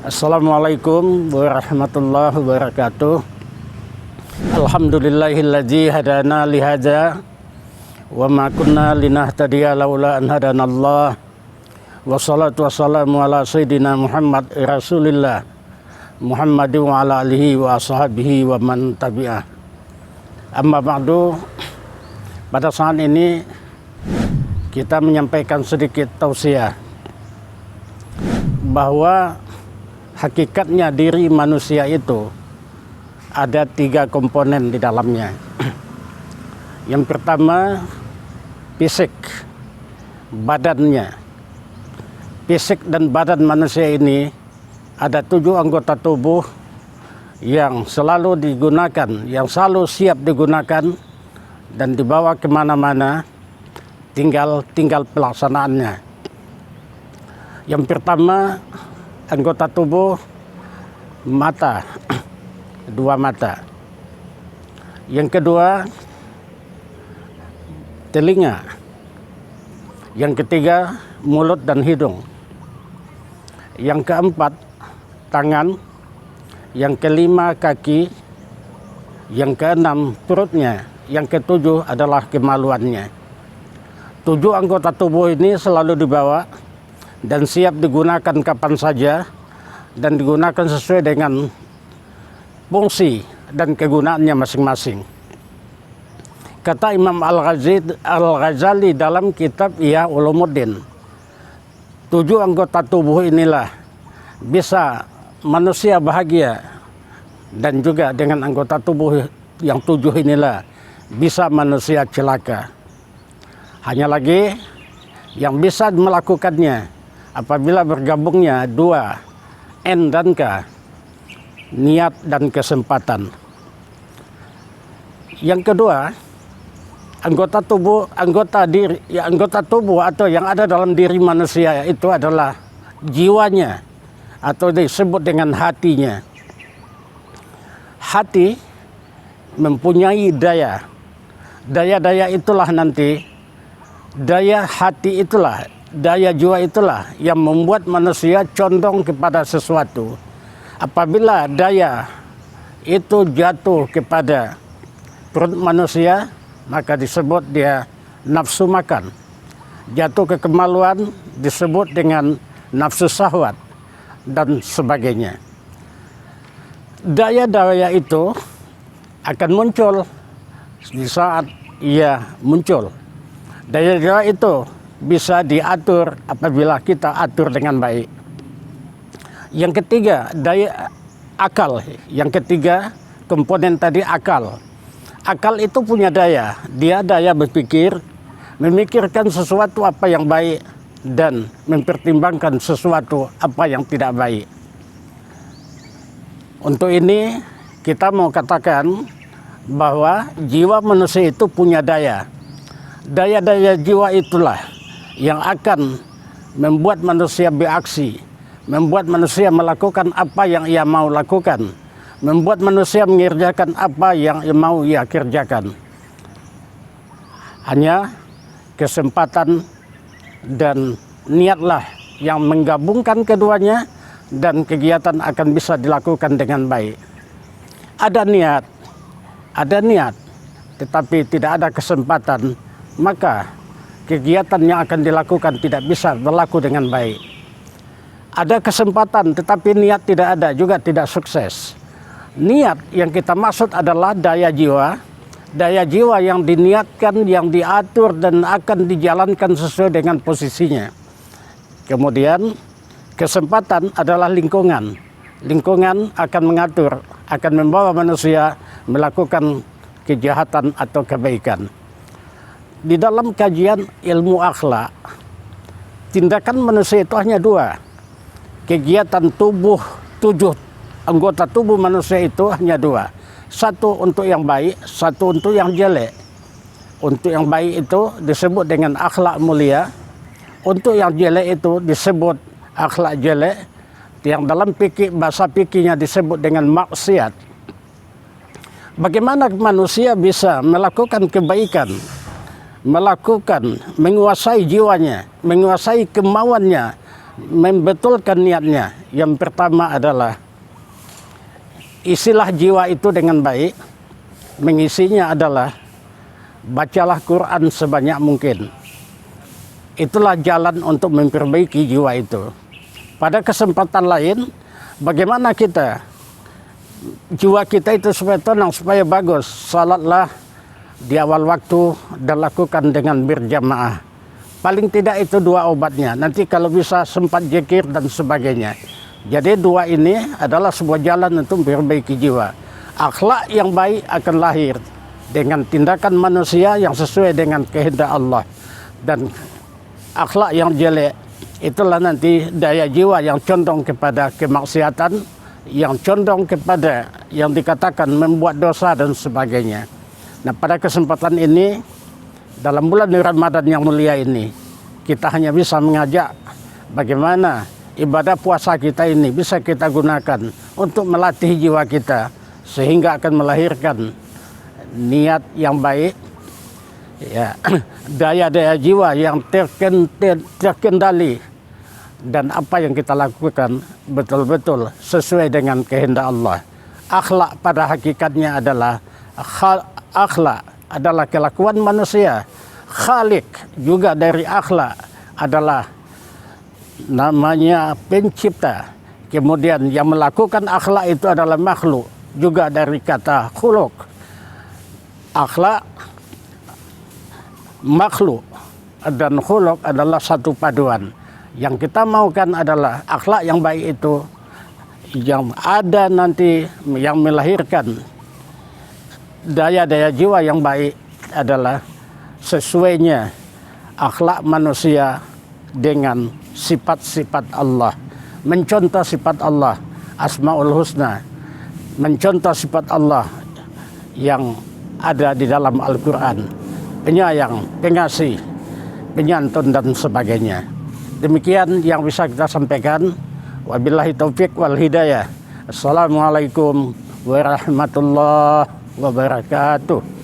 Assalamualaikum warahmatullahi wabarakatuh. Alhamdulillahilladzi hadana lihadza wa ma kunna linahtadiya laula an hadanallah. Wassalatu wassalamu ala sayyidina Muhammad Rasulillah Muhammadin wa ala alihi wa ashabihi wa man tabi'ah. Amma ba'du, pada saat ini kita menyampaikan sedikit tausiah bahwa hakikatnya diri manusia itu ada 3 komponen di dalamnya. Yang pertama, fisik, badannya. Fisik dan badan manusia ini ada 7 anggota tubuh yang selalu digunakan, yang selalu siap digunakan dan dibawa kemana-mana, tinggal pelaksanaannya. Yang pertama, anggota tubuh mata, 2 mata. Yang kedua, telinga. Yang ketiga, mulut dan hidung. Yang keempat, tangan. Yang kelima, kaki. Yang keenam, perutnya. Yang ketujuh adalah kemaluannya. 7 anggota tubuh ini selalu dibawa dan siap digunakan kapan saja dan digunakan sesuai dengan fungsi dan kegunaannya masing-masing. Kata Imam Al-Ghazali dalam kitab Ihya Ulumuddin, 7 anggota tubuh inilah bisa manusia bahagia, dan juga dengan anggota tubuh yang 7 inilah bisa manusia celaka. Hanya lagi yang bisa melakukannya apabila bergabungnya 2 N dan K, niat dan kesempatan. Yang kedua, anggota tubuh atau yang ada dalam diri manusia itu adalah jiwanya atau disebut dengan hatinya. Hati mempunyai daya. Daya-daya itulah nanti, daya hati itulah, daya jiwa itulah yang membuat manusia condong kepada sesuatu. Apabila daya itu jatuh kepada perut manusia, maka disebut dia nafsu makan. Jatuh ke kemaluan disebut dengan nafsu syahwat dan sebagainya. Daya-daya itu akan muncul di saat ia muncul. Daya-daya itu bisa diatur apabila kita atur dengan baik. Yang ketiga, daya akal. Yang ketiga, komponen tadi akal. Akal itu punya daya. Dia daya berpikir, memikirkan sesuatu apa yang baik dan mempertimbangkan sesuatu apa yang tidak baik. Untuk ini kita mau katakan bahwa jiwa manusia itu punya daya. Daya-daya jiwa itulah yang akan membuat manusia beraksi, membuat manusia melakukan apa yang ia mau lakukan, membuat manusia mengerjakan apa yang ia mau ia kerjakan. Hanya kesempatan dan niatlah yang menggabungkan keduanya, dan kegiatan akan bisa dilakukan dengan baik. Ada niat, tetapi tidak ada kesempatan, maka kegiatan yang akan dilakukan tidak bisa berlaku dengan baik. Ada kesempatan tetapi niat tidak ada, juga tidak sukses. Niat yang kita maksud adalah daya jiwa. Daya jiwa yang diniatkan, yang diatur dan akan dijalankan sesuai dengan posisinya. Kemudian kesempatan adalah lingkungan. Lingkungan akan mengatur, akan membawa manusia melakukan kejahatan atau kebaikan. Di dalam kajian ilmu akhlak, tindakan manusia itu hanya 2. Kegiatan tubuh, 7 anggota tubuh manusia itu hanya 2. Satu untuk yang baik, satu untuk yang jelek. Untuk yang baik itu disebut dengan akhlak mulia. Untuk yang jelek itu disebut akhlak jelek. Yang dalam bahasa fikihnya disebut dengan maksiat. Bagaimana manusia bisa melakukan kebaikan, menguasai jiwanya, menguasai kemauannya, membetulkan niatnya. Yang pertama adalah isilah jiwa itu dengan baik. Mengisinya adalah bacalah Quran sebanyak mungkin. Itulah jalan untuk memperbaiki jiwa itu. Pada kesempatan lain, bagaimana kita jiwa kita itu supaya tenang, supaya bagus. Salatlah di awal waktu dan lakukan dengan berjamaah. Paling tidak itu 2 obatnya. Nanti kalau bisa sempat zikir dan sebagainya. Jadi 2 ini adalah sebuah jalan untuk memperbaiki jiwa. Akhlak yang baik akan lahir dengan tindakan manusia yang sesuai dengan kehendak Allah. Dan akhlak yang jelek itulah nanti daya jiwa yang condong kepada kemaksiatan, yang condong kepada yang dikatakan membuat dosa dan sebagainya. Nah, pada kesempatan ini, dalam bulan Ramadan yang mulia ini, kita hanya bisa mengajak bagaimana ibadah puasa kita ini bisa kita gunakan untuk melatih jiwa kita, sehingga akan melahirkan niat yang baik, ya, daya-daya jiwa yang terkendali, dan apa yang kita lakukan betul-betul sesuai dengan kehendak Allah. Akhlak pada hakikatnya adalah akhlak adalah kelakuan manusia. Khalik juga dari akhlak adalah namanya pencipta. Kemudian yang melakukan akhlak itu adalah makhluk, juga dari kata khuluk. Akhlak, makhluk, dan khuluk adalah satu paduan. Yang kita maukan adalah akhlak yang baik itu yang ada nanti yang melahirkan daya-daya jiwa yang baik adalah sesuainya akhlak manusia dengan sifat-sifat Allah. Mencontoh sifat Allah, Asmaul Husna. Mencontoh sifat Allah yang ada di dalam Al-Quran. Penyayang, pengasih, penyantun dan sebagainya. Demikian yang bisa kita sampaikan. Wabillahi taufiq wal hidayah. Assalamualaikum warahmatullahi wabarakatuh.